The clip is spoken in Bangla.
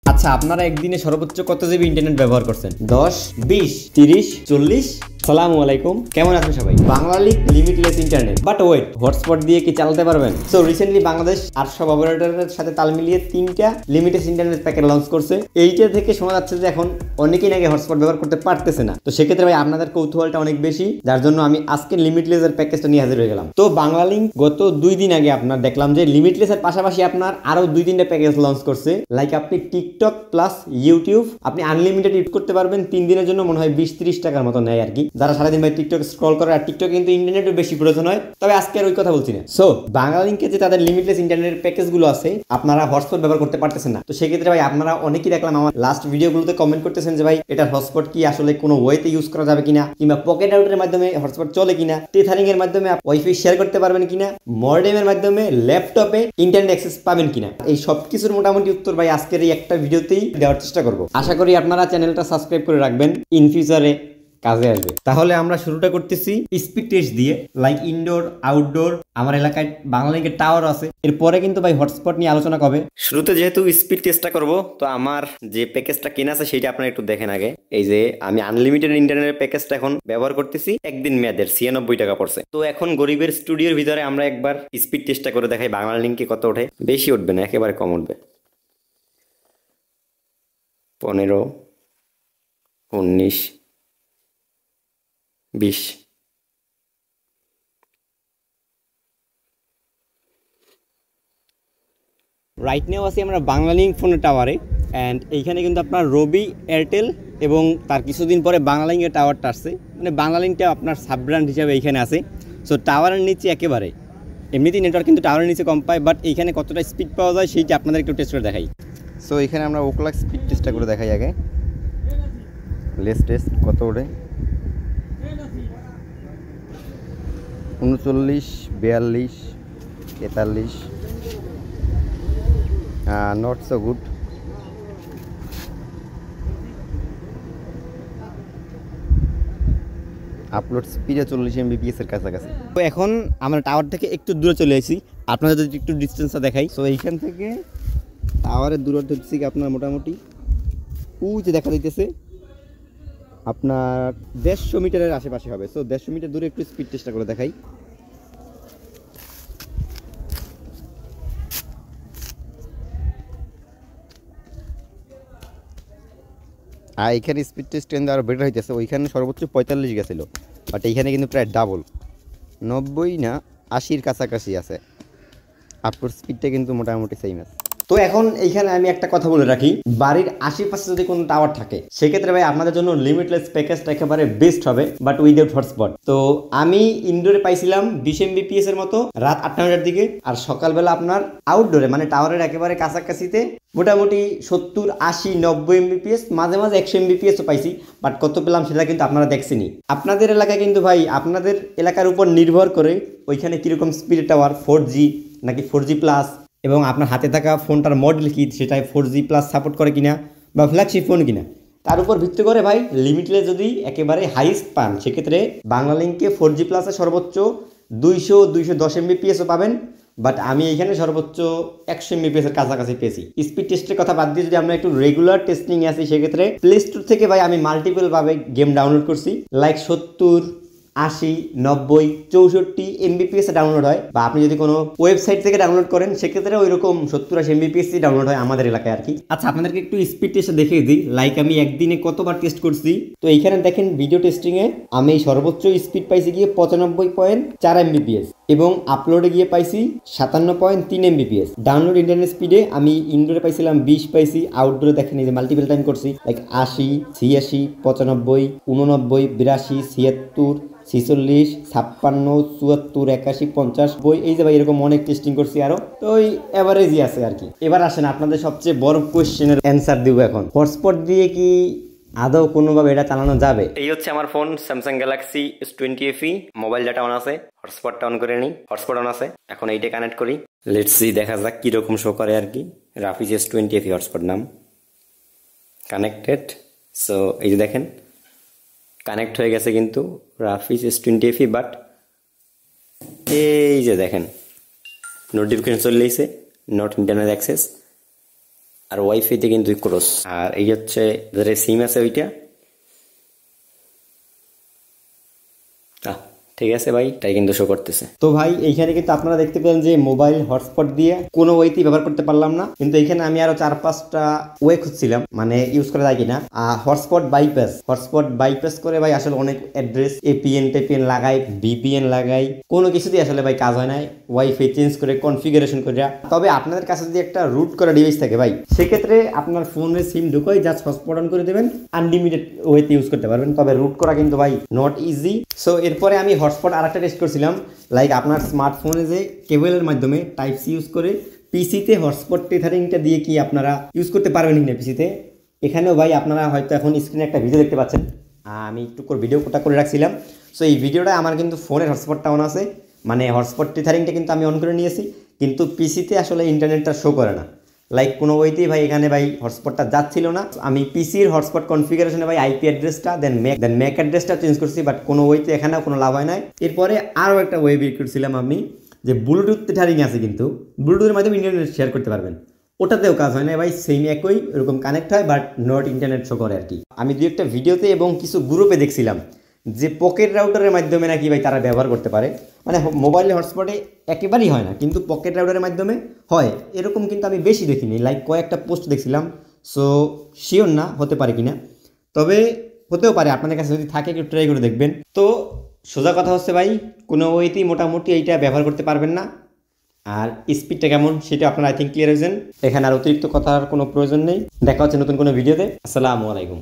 আচ্ছা, আপনারা একদিনে সর্বোচ্চ কত জিবি ইন্টারনেট ব্যবহার করছেন? 10, 20, 30, 40? আসসালামু আলাইকুম, কেমন আছেন সবাই? Banglalink limitless internet, but wait, hotspot দিয়ে কি চালাতে পারবেন? সো রিসেন্টলি বাংলাদেশ 800 অপারেটরের সাথে তাল মিলিয়ে 3টা লিমিটেড ইন্টারনেট প্যাকেট লঞ্চ করছে। এইটা থেকে শোনা যাচ্ছে যে এখন অনেকেই নাকি হটস্পট ব্যবহার করতে পারতেছে না। তো সেক্ষেত্রে ভাই আপনাদের কৌতূহলটা অনেক বেশি, যার জন্য আমি আজকে লিমিটলেসের প্যাকেজটা নিয়ে হাজির হয়ে গেলাম। তো বাংলালিংক গত 2 দিন আগে আপনার দেখলাম যে লিমিটলেসের পাশাপাশি আপনার আরো 2-3টা প্যাকেজ লঞ্চ করছে। লাইক আপনি টিকটক প্লাস ইউটিউব আপনি আনলিমিটেড ইউজ করতে পারবেন 3 দিনের জন্য, মনে হয় 20-30 টাকার মতো নেয় আর কি। যারা সারাদিন ভাই টিকটক স্ক্রল করে, আর টিকটক কিন্তু ইন্টারনেটের বেশি প্রয়োজন হয়। তবে আজকে আর ওই কথা বলছি না। সো বাংলালিংকে যে তাদের লিমিটলেস ইন্টারনেট প্যাকেজগুলো আছে, আপনারা হটস্পট ব্যবহার করতে পারতেছেন না। তো সেক্ষেত্রে ভাই আপনারা অনেকেই দেখলাম আমার লাস্ট ভিডিওগুলোতে কমেন্ট করতেছেন যে ভাই এটার হটস্পট কি আসলে কোনো ওয়েতে ইউজ করা যাবে কিনা, কিংবা পকেট আউটের মাধ্যমে হটস্পট চলে কিনা, টেথারিং এর মাধ্যমে ওয়াইফাই শেয়ার করতে পারবেন কিনা, মডেমের মাধ্যমে ল্যাপটপে ইন্টারনেট অ্যাক্সেস পাবেন কিনা, এই সব কিছুর মোটামুটি উত্তর ভাই আজকের এই একটা ভিডিওতেই দেওয়ার চেষ্টা করব। আশা করি আপনারা চ্যানেলটা সাবস্ক্রাইব করে রাখবেন, ইন ফিউচারে কাজে আসবে। তাহলে আমরা শুরুটা করতেছি স্পিড টেস্ট দিয়ে। লাইক ইনডোর আউটডোর, আমার এলাকায় বাংলালিংকের টাওয়ার আছে। এরপরে কিন্তু ভাই হটস্পট নিয়ে আলোচনা করবে। শুরুতে যেহেতু স্পিড টেস্টটা করব, তো আমার যে প্যাকেজটা কেনা আছে সেটা আপনারা একটু দেখেন আগে। এই যে আমি আনলিমিটেড ইন্টারনেটের প্যাকেজটা এখন ব্যবহার করতেছি, একদিন মেয়াদের 96 টাকা পড়ছে। তো এখন গরিবের স্টুডিওর ভিতরে আমরা একবার স্পিড টেস্টটা করে দেখাই বাংলালিংকে কত ওঠে। বেশি উঠবে না, একেবারে কম উঠবে। 15, 19, 20। রাইট নাও আছি আমরা বাংলালিংক ফোনের টাওয়ারে, অ্যান্ড এইখানে কিন্তু আপনার রবি, এয়ারটেল এবং তার কিছুদিন পরে বাংলালিংকের টাওয়ারটা আসছে। মানে বাংলালিংকটা আপনার সাব ব্র্যান্ড হিসাবে এইখানে আছে। সো টাওয়ারের নিচে একেবারে এমনিতেই নেটওয়ার্ক কিন্তু টাওয়ারের নিচে কম পায়, বাট এইখানে কতটা স্পিড পাওয়া যায় সেইটা আপনাদের একটু টেস্ট করে দেখাই। সো এখানে আমরা ওকলাক স্পিড টেস্টটা করে দেখাই আগে। লেস টেস্ট কত ওঠে? 39, 42, 43। Not so good. আপলোড স্পিডে 40 Mbps এর কাছাকাছি। তো এখন আমরা টাওয়ার থেকে একটু দূরে চলে আসি, আপনাদের যদি একটু ডিস্টেন্সটা দেখাই। সো এইখান থেকে টাওয়ারের দূরত্ব হচ্ছে কি আপনার মোটামুটি যে দেখা দিতেছে আপনার 150 মিটারের আশেপাশে হবে। সো 150 মিটার দূরে একটু স্পিড টেস্টটা করে দেখাই। আর এইখানে স্পিড টেস্ট কিন্তু আরও বেটার হইতেছে। ওইখানে সর্বোচ্চ 45 গেছিলো, বাট এইখানে কিন্তু প্রায় ডাবল, 90 না 80-র কাছাকাছি আছে। আপলোড স্পিডটা কিন্তু মোটামুটি সেম আছে। তো এখন এইখানে আমি একটা কথা বলে রাখি, বাড়ির আশেপাশে যদি কোনো টাওয়ার থাকে সেক্ষেত্রে ভাই আপনাদের জন্য লিমিটলেস প্যাকেজটা একেবারে বেস্ট হবে, বাট উইদাউট হটস্পট। তো আমি ইনডোরে পাইছিলাম 20 Mbps এর মতো রাত 8টার দিকে, আর সকালবেলা আপনার আউটডোরে মানে টাওয়ারের একেবারে কাছাকাছিতে মোটামুটি 70, 80, 90 Mbps, মাঝে মাঝে 100 Mbpsও পাইছি। বাট কত পেলাম সেটা কিন্তু আপনারা দেখছেনই। আপনাদের এলাকায় কিন্তু ভাই আপনাদের এলাকার উপর নির্ভর করে ওইখানে কীরকম স্পিড টাওয়ার, 4G নাকি 4G প্লাস, এবং আপনার হাতে থাকা ফোনটার মডেল কি সেটাই 4G প্লাস সাপোর্ট করে কিনা, বা ফ্ল্যাগশিপ ফোন কিনা, তার উপর ভিত্তি করে ভাই লিমিটলেস যদি একেবারে হাইস্ট পান সেক্ষেত্রে বাংলালিংকে 4G প্লাসে সর্বোচ্চ 200-210 Mbpsও পাবেন। বাট আমি এইখানে সর্বোচ্চ 100 Mbps এর কাছাকাছি পেয়েছি। স্পিড টেস্টের কথা বাদ দিয়ে যদি আমরা একটু রেগুলার টেস্টিং আসি সেক্ষেত্রে প্লে স্টোর থেকে ভাই আমি মাল্টিপল ভাবে গেম ডাউনলোড করছি। লাইক 70, 80, 90, 64 Mbps ডাউনলোড হয়, বা আপনি যদি কোনো ওয়েবসাইট থেকে ডাউনলোড করেন সেক্ষেত্রে ওই রকম 70-80 Mbps ডাউনলোড হয় আমাদের এলাকায় আর কি। আচ্ছা, আপনাদেরকে একটু স্পিড টেস্ট দেখিয়ে দিই। লাইক আমি একদিনে কতবার টেস্ট করছি। তো এইখানে দেখেন ভিডিও টেস্টিংয়ে আমি সর্বোচ্চ স্পিড পাইছি গিয়ে 95.4 Mbps, এবং আপলোডে গিয়ে পাইছি 57.3 Mbps। ডাউনলোড ইন্টারনেট স্পিডে আমি ইনডোরে পাইছিলাম 20 পাইছি, আউটডোরে দেখেন এই যে মাল্টিপল টাইম করছি, লাইক 80, 86, 95, 89, 82, 76, 46, 56, 74, 81, 50 বই, এই যে ভাই এরকম অনেক টেস্টিং করছি আরো। তো ওই এভারেজই আছে আর কি। এবার আসেন আপনাদের সবচেয়ে বড় কোয়েশ্চেনের অ্যান্সার দিব এখন। হটস্পট দিয়ে কি আদৌ কোনোভাবে এটা চালানো যাবে? এই হচ্ছে আমার phone Samsung Galaxy S20 FE। Mobile data on আছে, হটস্পটটা অন করে নিই। হটস্পট অন আছে, এখন এইটা কানেক্ট করি। লেটস সি, দেখা যাক কিরকম শো করে আর কি। রাফিজ S20 FE হটস্পট নাম, কানেক্টেড। সো এই যে দেখেন কানেক্ট হয়ে গেছে কিন্তু রাফিজ S20 FE, বাট এই যে দেখেন নোটিফিকেশন চলে এসেছে, নট ইন্টারনেট অ্যাক্সেস। আর ওয়াইফাইতে কিন্তু ক্রস। আর এই হচ্ছে যাদের সিম আছে ওইটা। ঠিক আছে ভাই, তাই কিন্তু শো করতেছে। তো ভাই এইখানে কিন্তু আপনারা দেখতে পেলেন যে মোবাইল হটস্পট দিয়ে কোনো ওয়েতেই ব্যবহার করতে পারলাম না, কিন্তু এখানে আমি আরো 4-5টা ওয়ে খুঁজছিলাম মানে ইউজ করা যায় কিনা। হটস্পট বাইপাস করে ভাই আসলে অনেক অ্যাড্রেস এপিএন টেপিএন লাগাই, ভিপিএন লাগাই, কোনো কিছুতেই আসলে ভাই কাজ হয় না। ওয়াইফাই চেঞ্জ করে কনফিগারেশন করে। তবে আপনাদের কাছে যদি একটা রুট করা ডিভাইস থাকে ভাই, সেক্ষেত্রে আপনার ফোনের সিম ঢুকাই জাস্ট হটস্পট অন করে দেবেন, আনলিমিটেড ওয়েতে ইউজ করতে পারবেন। তবে রুট করা কিন্তু ভাই নট ইজি। সো এরপরে আমি হটস্পট আরেকটা টেস্ট করছিলাম, লাইক আপনার স্মার্টফোনে যে কেবলের মাধ্যমে টাইপ সি ইউজ করে পিসিতে হটস্পট টেথারিংটা দিয়ে কি আপনারা ইউজ করতে পারবেন কিনা পিসিতে। এখানেও ভাই আপনারা হয়তো এখন স্ক্রিনে একটা ভিডিও দেখতে পাচ্ছেন, আমি একটু করে ভিডিওটা করে রাখছিলাম। সো এই ভিডিওটা আমার কিন্তু ফোনের হটস্পটটা অন আছে, মানে হটস্পট টেথারিংটা কিন্তু আমি অন করে নিয়েছি, কিন্তু পিসিতে আসলে ইন্টারনেটটা শো করে না। লাইক কোনো ওইতেই ভাই এখানে ভাই হটস্পটটা যাচ্ছিল না। আমি পিসির হটস্পট কনফিগারেশনে ভাই আইপি অ্যাড্রেসটা দেন ম্যাক অ্যাড্রেসটা চেঞ্জ করছি, বাট কোনো ওইতে এখানেও কোনো লাভ হয় নাই। এরপরে আরও একটা ওয়ে বের করছিলাম আমি, যে ব্লুটুথ টেথারিং আছে, কিন্তু ব্লুটুথের মাধ্যমে ইন্টারনেট শেয়ার করতে পারবেন, ওটাতেও কাজ হয় না ভাই, সেম একই এরকম কানেক্ট হয় বাট নট ইন্টারনেট শো করে আর কি। আমি দু একটা ভিডিওতে এবং কিছু গ্রুপে দেখছিলাম যে পকেট রাউটারের মাধ্যমে নাকি ভাই তারা ব্যবহার করতে পারে, মানে মোবাইলে হটস্পটে একেবারেই হয় না কিন্তু পকেট রাউটারের মাধ্যমে হয়, এরকম কিন্তু আমি বেশি দেখিনি, লাইক কয়েকটা পোস্ট দেখছিলাম। সো শিওর না হতে পারে কিনা, তবে হতেও পারে, আপনাদের কাছে যদি থাকে একটু ট্রাই করে দেখবেন। তো সোজা কথা হচ্ছে ভাই কোনো ওয়েতেই মোটামুটি এইটা ব্যবহার করতে পারবেন না। আর স্পিডটা কেমন সেটা আপনারা আই থিঙ্ক ক্লিয়ার হয়েছেন, এখানে আর অতিরিক্ত কথার কোনো প্রয়োজন নেই। দেখা হচ্ছে নতুন কোনো ভিডিওতে। আসসালামু আলাইকুম।